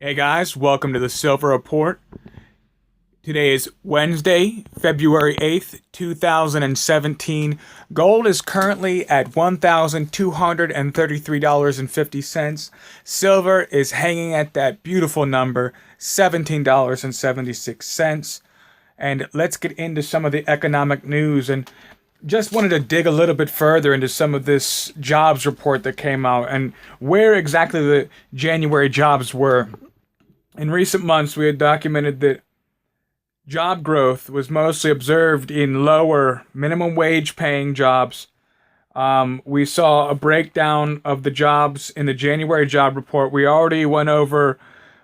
Hey guys, welcome to the Silver Report. Today is Wednesday, February 8th, 2017. Gold is currently at $1,233.50. Silver is hanging at that beautiful number, $17.76. And let's get into some of the economic news. And just wanted to dig a little bit further into some of this jobs report that came out and where exactly the January jobs were. In recent months, we had documented that job growth was mostly observed in lower minimum wage paying jobs. We saw a breakdown of the jobs in the January job report. We already went over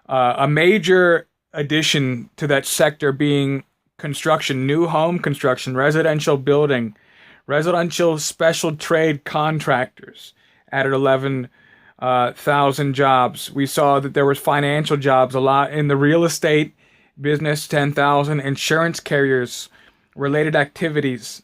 a major addition to that sector being construction, new home construction, residential building, residential special trade contractors added 11,000 jobs. We saw that there was financial jobs, a lot in the real estate business, 10,000, insurance carriers, related activities,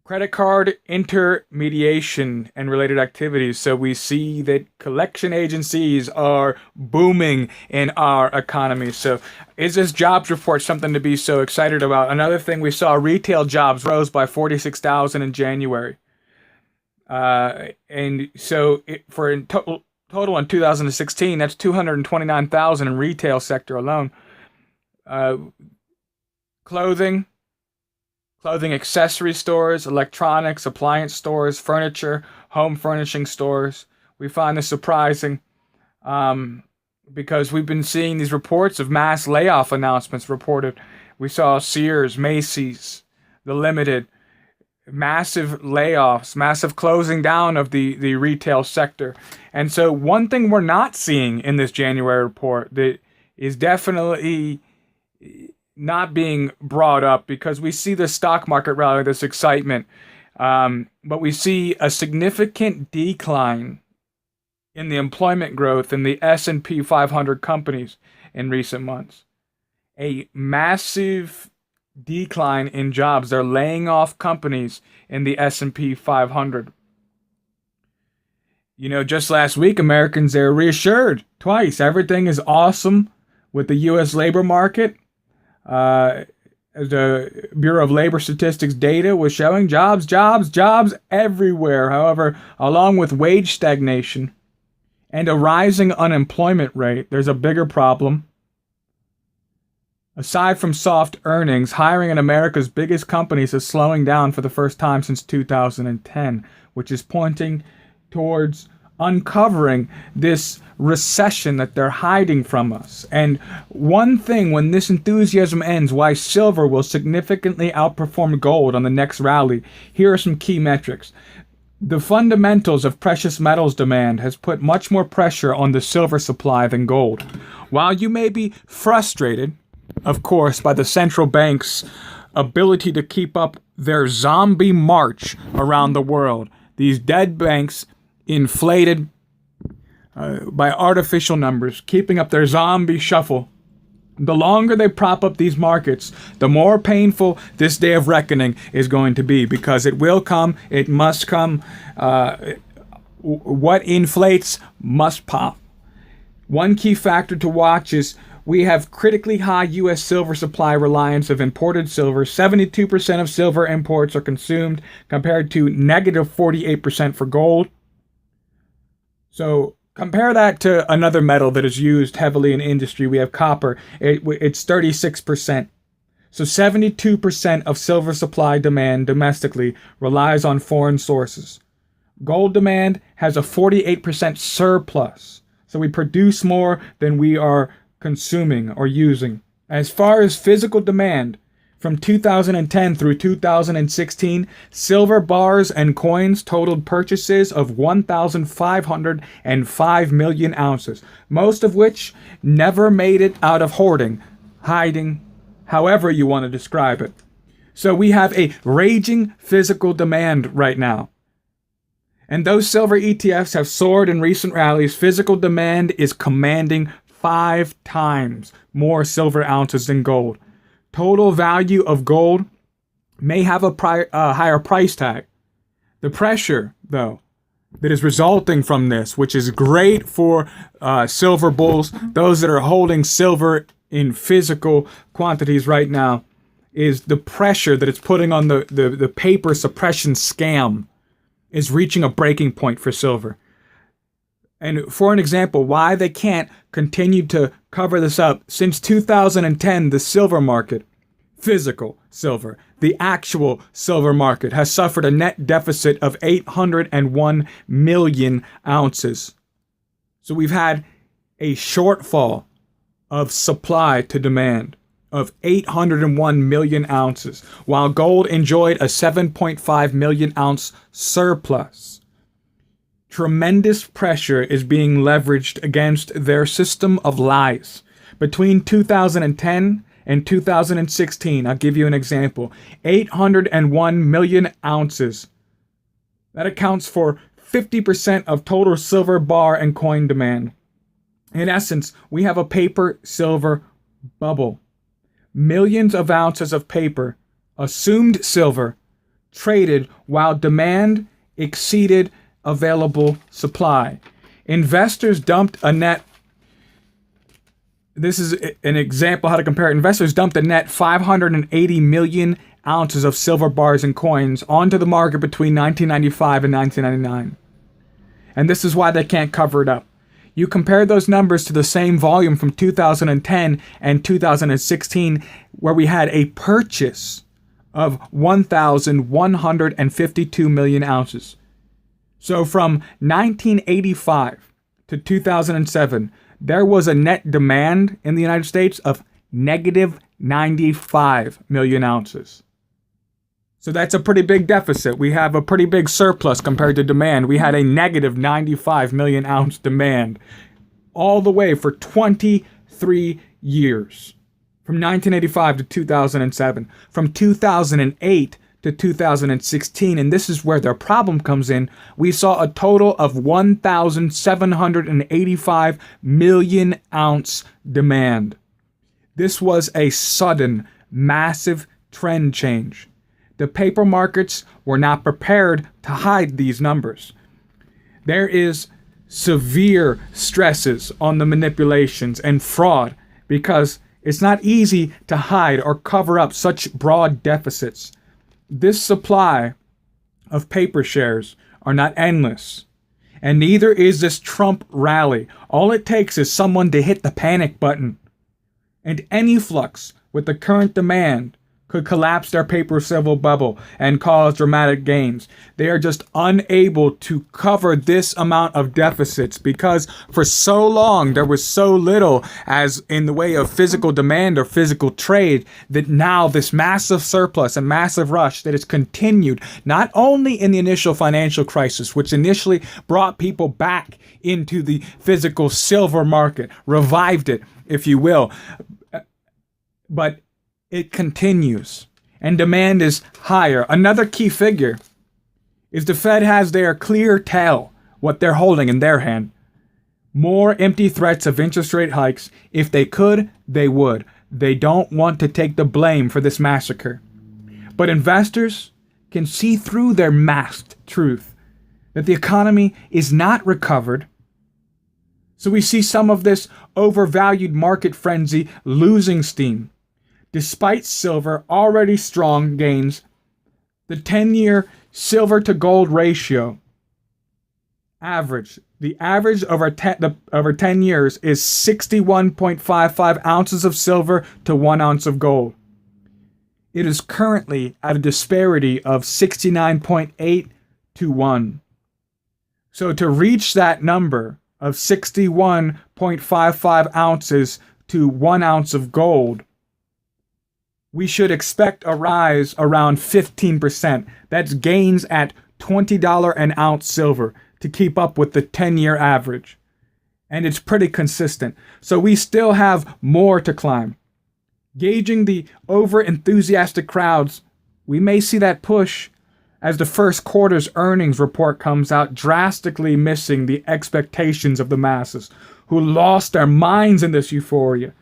credit card intermediation and related activities. So we see that collection agencies are booming in our economy. So is this jobs report something to be so excited about? Another thing, we saw retail jobs rose by 46,000 in January. And so for in total in 2016, that's 229,000 in retail sector alone. Clothing accessory stores, electronics, appliance stores, furniture, home furnishing stores. We find this surprising because we've been seeing these reports of mass layoff announcements reported. We saw Sears, Macy's, The Limited, massive layoffs, massive closing down of the retail sector. And so one thing we're not seeing in this January report that is definitely not being brought up, because we see the stock market rally, this excitement, but we see a significant decline in the employment growth in the S&P 500 companies in recent months. A massive decline in jobs. They're laying off companies in the S&P 500. You know, just last week, Americans, they were reassured twice. Everything is awesome with the U.S. labor market. The Bureau of Labor Statistics data was showing jobs everywhere. However, along with wage stagnation and a rising unemployment rate, there's a bigger problem. Aside from soft earnings, hiring in America's biggest companies is slowing down for the first time since 2010, which is pointing towards uncovering this recession that they're hiding from us. And one thing, when this enthusiasm ends, why silver will significantly outperform gold on the next rally, here are some key metrics. The fundamentals of precious metals demand has put much more pressure on the silver supply than gold. While you may be frustrated, of course, by the central bank's ability to keep up their zombie march around the world, these dead banks inflated by artificial numbers, keeping up their zombie shuffle. The longer they prop up these markets, the more painful this day of reckoning is going to be, because it will come, it must come. What inflates must pop. One key factor to watch is we have critically high U.S. silver supply reliance of imported silver. 72% of silver imports are consumed, compared to negative 48% for gold. So compare that to another metal that is used heavily in industry. We have copper. It's 36%. So 72% of silver supply demand domestically relies on foreign sources. Gold demand has a 48% surplus. So we produce more than we are consuming or using. As far as physical demand, from 2010 through 2016, silver bars and coins totaled purchases of 1,505 million ounces, most of which never made it out of hoarding, hiding, however you want to describe it. So we have a raging physical demand right now. And those silver ETFs have soared in recent rallies. Physical demand is commanding 5 times more silver ounces than gold. Total value of gold may have a higher price tag. The pressure, though, that is resulting from this, which is great for silver bulls, those that are holding silver in physical quantities right now, is the pressure that it's putting on the paper suppression scam is reaching a breaking point for silver. And for an example, why they can't continue to cover this up, since 2010, the silver market, physical silver, the actual silver market, has suffered a net deficit of 801 million ounces. So we've had a shortfall of supply to demand of 801 million ounces, while gold enjoyed a 7.5 million ounce surplus. Tremendous pressure is being leveraged against their system of lies. Between 2010 and 2016, I'll give you an example, 801 million ounces. That accounts for 50% of total silver bar and coin demand. In essence, we have a paper silver bubble. Millions of ounces of paper, assumed silver, traded while demand exceeded available supply. Investors dumped a net, this is an example how to compare it. Investors dumped a net 580 million ounces of silver bars and coins onto the market between 1995 and 1999. And this is why they can't cover it up. You compare those numbers to the same volume from 2010 and 2016, where we had a purchase of 1,152 million ounces. So from 1985 to 2007, there was a net demand in the United States of negative 95 million ounces. So that's a pretty big deficit. We have a pretty big surplus compared to demand. We had a negative 95 million ounce demand all the way for 23 years. From 1985 to 2007. From 2008 to 2016, and this is where their problem comes in, we saw a total of 1,785 million ounce demand. This was a sudden, massive trend change. The paper markets were not prepared to hide these numbers. There is severe stresses on the manipulations and fraud because it's not easy to hide or cover up such broad deficits. This supply of paper shares are not endless, and neither is this Trump rally. All it takes is someone to hit the panic button, and any flux with the current demand could collapse their paper silver bubble and cause dramatic gains. They are just unable to cover this amount of deficits because for so long there was so little as in the way of physical demand or physical trade that now this massive surplus and massive rush that has continued not only in the initial financial crisis, which initially brought people back into the physical silver market, revived it, if you will, but it continues, and demand is higher. Another key figure is the Fed has their clear tell what they're holding in their hand. More empty threats of interest rate hikes. If they could, they would. They don't want to take the blame for this massacre. But investors can see through their masked truth that the economy is not recovered. So we see some of this overvalued market frenzy losing steam. Despite silver already strong gains, the 10-year silver to gold ratio the average over 10 years is 61.55 ounces of silver to 1 ounce of gold. It is currently at a disparity of 69.8 to 1. So to reach that number of 61.55 ounces to 1 ounce of gold, we should expect a rise around 15%. That's gains at $20 an ounce silver to keep up with the 10-year average. And it's pretty consistent. So we still have more to climb. Gauging the over-enthusiastic crowds, we may see that push as the first quarter's earnings report comes out, drastically missing the expectations of the masses who lost their minds in this euphoria.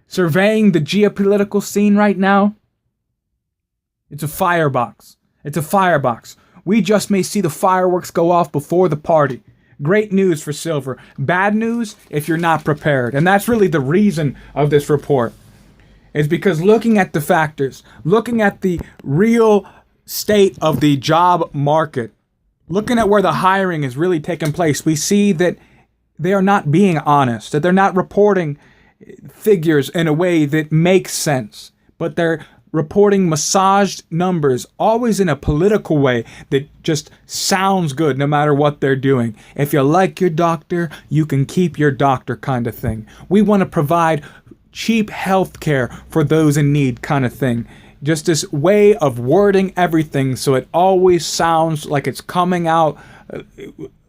Surveying the geopolitical scene right now, it's a firebox. It's a firebox. We just may see the fireworks go off before the party. Great news for silver. Bad news if you're not prepared. And that's really the reason of this report. Is because looking at the factors, looking at the real state of the job market, looking at where the hiring is really taking place, we see that they are not being honest, that they're not reporting figures in a way that makes sense, but they're reporting massaged numbers, always in a political way that just sounds good no matter what they're doing. If you like your doctor, you can keep your doctor kind of thing. We want to provide cheap health care for those in need kind of thing. Just this way of wording everything so it always sounds like it's coming out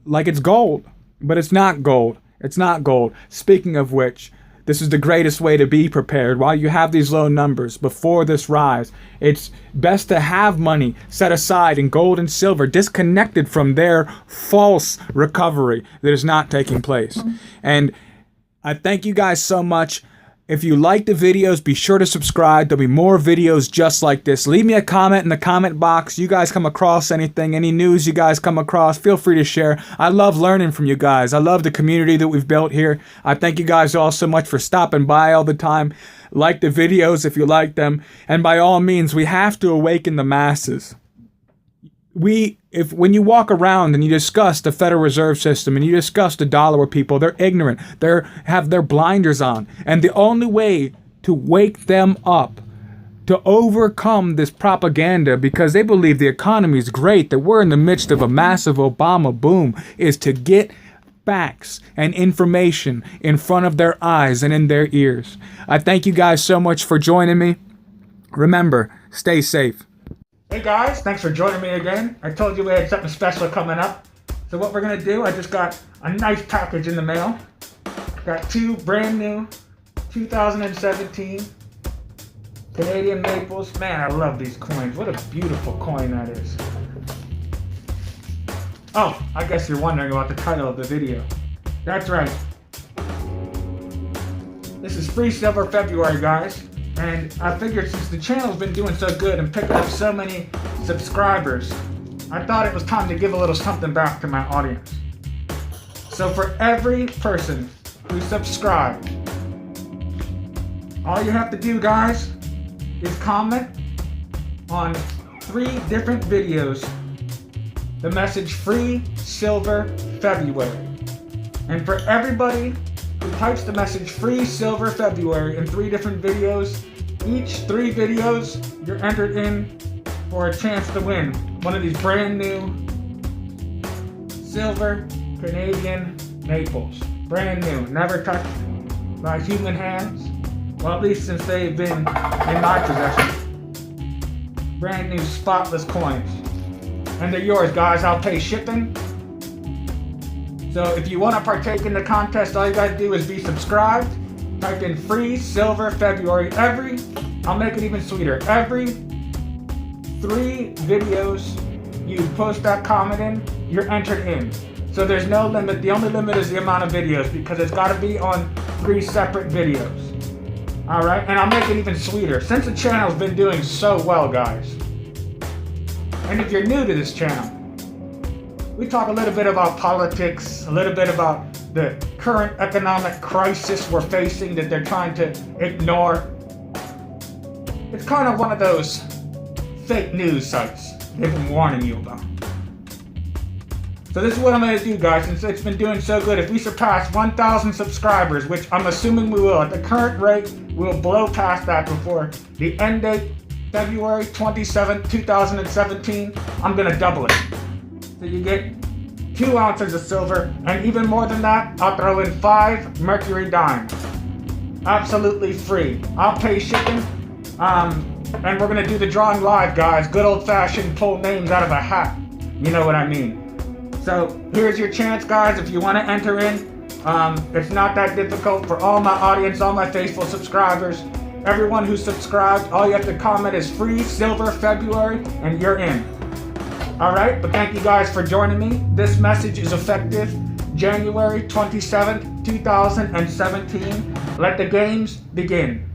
like it's gold. But it's not gold. It's not gold. Speaking of which, this is the greatest way to be prepared. While you have these low numbers before this rise, it's best to have money set aside in gold and silver, disconnected from their false recovery that is not taking place. And I thank you guys so much. If you like the videos, be sure to subscribe. There'll be more videos just like this. Leave me a comment in the comment box. You guys come across anything, any news you guys come across, feel free to share. I love learning from you guys. I love the community that we've built here. I thank you guys all so much for stopping by all the time. Like the videos if you like them. And by all means, we have to awaken the masses. When you walk around and you discuss the Federal Reserve System and you discuss the dollar with people, they're ignorant. They have their blinders on. And the only way to wake them up, to overcome this propaganda, because they believe the economy is great, that we're in the midst of a massive Obama boom, is to get facts and information in front of their eyes and in their ears. I thank you guys so much for joining me. Remember, stay safe. Hey guys, thanks for joining me again. I told you we had something special coming up. So what we're gonna do, I just got a nice package in the mail. Got two brand new 2017 Canadian Maples. Man, I love these coins. What a beautiful coin that is. Oh, I guess you're wondering about the title of the video. That's right. This is Free Silver February, guys. And I figured since the channel's been doing so good and picking up so many subscribers, I thought it was time to give a little something back to my audience. So for every person who subscribed, all you have to do, guys, is comment on 3 different videos the message Free Silver February. And for everybody who types the message Free Silver February in 3 different videos, each 3 videos, you're entered in for a chance to win one of these brand new silver Canadian Maples. Brand new, never touched by human hands. Well, at least since they've been in my possession. Brand new spotless coins. And they're yours, guys. I'll pay shipping. So if you want to partake in the contest, all you gotta do is be subscribed. Type in Free Silver February. I'll make it even sweeter. Every 3 videos you post that comment in, you're entered in. So there's no limit. The only limit is the amount of videos, because it's gotta be on 3 separate videos. Alright, and I'll make it even sweeter. Since the channel's been doing so well, guys. And if you're new to this channel, we talk a little bit about politics, a little bit about the current economic crisis we're facing that they're trying to ignore. It's kind of one of those fake news sites they've been warning you about. So this is what I'm going to do, guys, since it's been doing so good. If we surpass 1,000 subscribers, which I'm assuming we will, at the current rate, we'll blow past that before the end date, February 27th, 2017, I'm going to double it. So you get 2 ounces of silver, and even more than that, I'll throw in 5 mercury dimes. Absolutely free. I'll pay shipping, and we're gonna do the drawing live, guys. Good old-fashioned pull names out of a hat. You know what I mean. So here's your chance, guys. If you want to enter in, it's not that difficult for all my audience, all my faithful subscribers. Everyone who subscribed, all you have to comment is Free Silver February, and you're in. Alright, but thank you guys for joining me. This message is effective January 27th, 2017. Let the games begin.